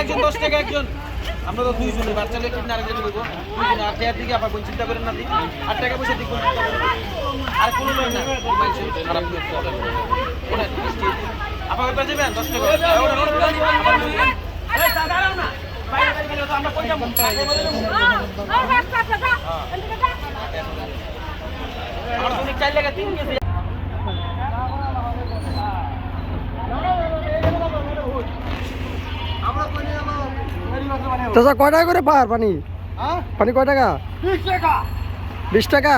একজন 10 টাকা একজন আমরা তো দুইজনই বাচ্চা লেট না আরেকজন দেব দুইজন আর টাকার দিকে আপা কোন চিন্তা করেন না দিই 8 টাকা পয়সা দিই কোন চিন্তা করেন আর কোন লোক না মাইছে খারাপ করতে হবে কোন আপা কত দিবেন 10 টাকা এই দাঁড়াও না বাইরে বাইরে গেলে তো আমরা কই যাব আমার তো 4 টাকা 3 গেছে চাচা কয় টাকা করে পার পানি? পানি কয় টাকা? 20 টাকা। 20 টাকা।